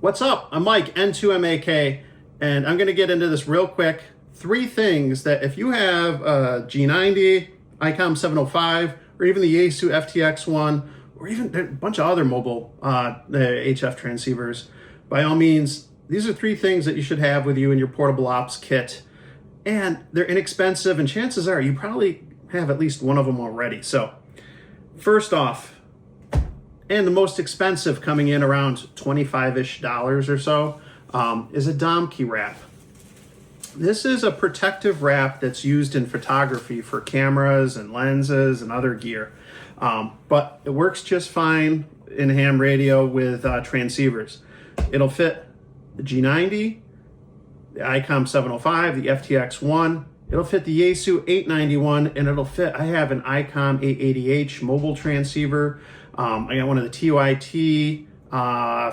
What's up? I'm Mike, N2MAK, and I'm going to get into this real quick. 3 things that if you have a G90, ICOM 705, or even the Yaesu FTX-1, or even a bunch of other mobile HF transceivers, by all means, these are 3 things that you should have with you in your portable ops kit. And they're inexpensive, and chances are you probably have at least one of them already. So, first off, and the most expensive, coming in around $25-ish or so, is a DOM key wrap. This is a protective wrap that's used in photography for cameras and lenses and other gear. But it works just fine in ham radio with transceivers. It'll fit the G90, the ICOM 705, the FTX-1. It'll fit the Yaesu 891, and it'll fit, I have an ICOM 880H mobile transceiver. I got one of the TYT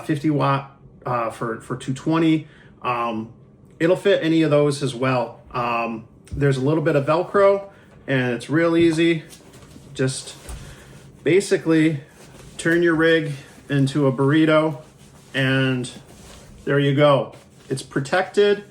50 watt for 220. It'll fit any of those as well. There's a little bit of Velcro, and it's real easy. Just basically turn your rig into a burrito, and there you go. It's protected.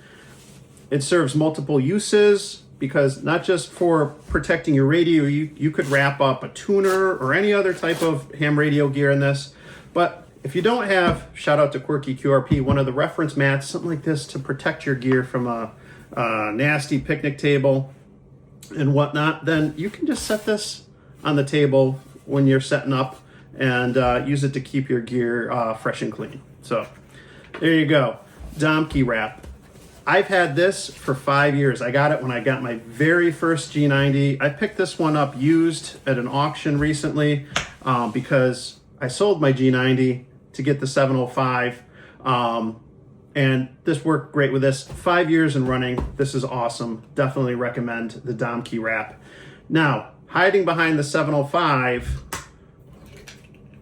It serves multiple uses, because not just for protecting your radio, you could wrap up a tuner or any other type of ham radio gear in this. But if you don't have, shout out to Quirky QRP, one of the reference mats, something like this to protect your gear from a nasty picnic table and whatnot, then you can just set this on the table when you're setting up and use it to keep your gear fresh and clean. So there you go, DOM key wrap. I've had this for 5 years. I got it when I got my very first G90. I picked this one up used at an auction recently because I sold my G90 to get the 705. And this worked great with this. 5 years in running. This is awesome. Definitely recommend the DOM key wrap. Now, hiding behind the 705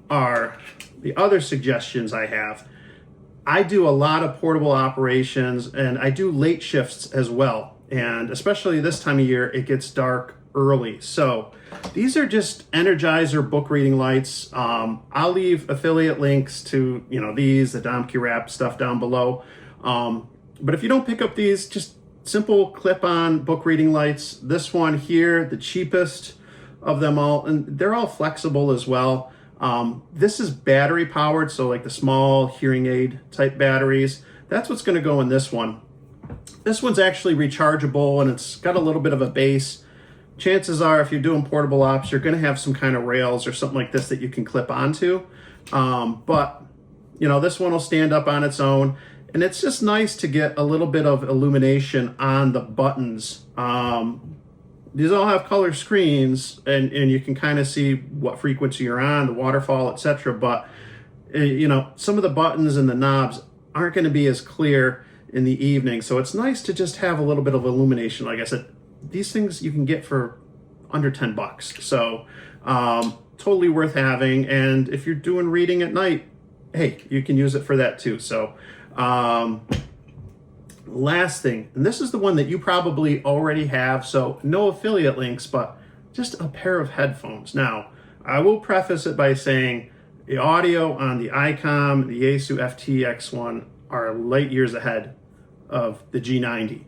are the other suggestions I have. I do a lot of portable operations, and I do late shifts as well. And especially this time of year, it gets dark early. So these are just Energizer book reading lights. I'll leave affiliate links to, these, the DOM key wrap stuff down below. But if you don't pick up these, just simple clip-on book reading lights. This one here, the cheapest of them all, and they're all flexible as well. This is battery powered, so like the small hearing aid type batteries. That's what's going to go in this one. This one's actually rechargeable, and it's got a little bit of a base. Chances are, if you're doing portable ops, you're going to have some kind of rails or something like this that you can clip onto. But this one will stand up on its own, and it's just nice to get a little bit of illumination on the buttons. These all have color screens, and you can kind of see what frequency you're on, the waterfall, etc. But, some of the buttons and the knobs aren't going to be as clear in the evening. So it's nice to just have a little bit of illumination. Like I said, these things you can get for under $10. So totally worth having. And if you're doing reading at night, hey, you can use it for that too. So last thing, and this is the one that you probably already have, so no affiliate links, but just a pair of headphones. Now, I will preface it by saying the audio on the ICOM, the Yaesu FTX-1 are light years ahead of the G90.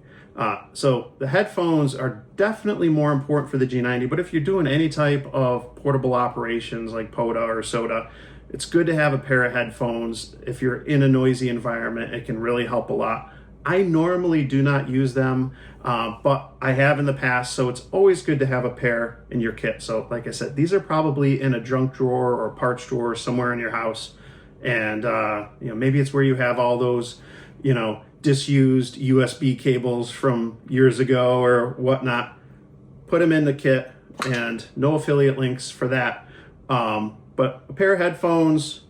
So the headphones are definitely more important for the G90, but if you're doing any type of portable operations like POTA or SOTA, it's good to have a pair of headphones. If you're in a noisy environment, it can really help a lot. I normally do not use them, but I have in the past, so it's always good to have a pair in your kit. So like I said, these are probably in a junk drawer or parts drawer somewhere in your house. And maybe it's where you have all those, disused USB cables from years ago or whatnot. Put them in the kit, and no affiliate links for that. But a pair of headphones,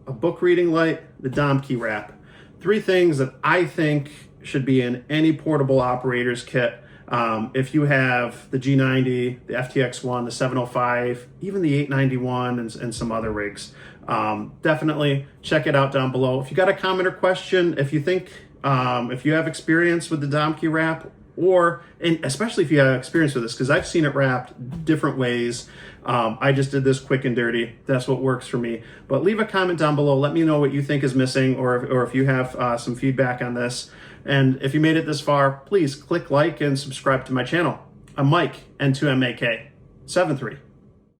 a book reading light, the DOM key wrap. 3 things that I think should be in any portable operator's kit. If you have the G90, the FTX-1, the 705, even the 891 and some other rigs, definitely check it out down below. If you got a comment or question, if you think, if you have experience with the DOM key wrap, and especially if you have experience with this, because I've seen it wrapped different ways. I just did this quick and dirty. That's what works for me. But leave a comment down below. Let me know what you think is missing, or if you have some feedback on this. And if you made it this far, please click like and subscribe to my channel. I'm Mike, N2MAK 73.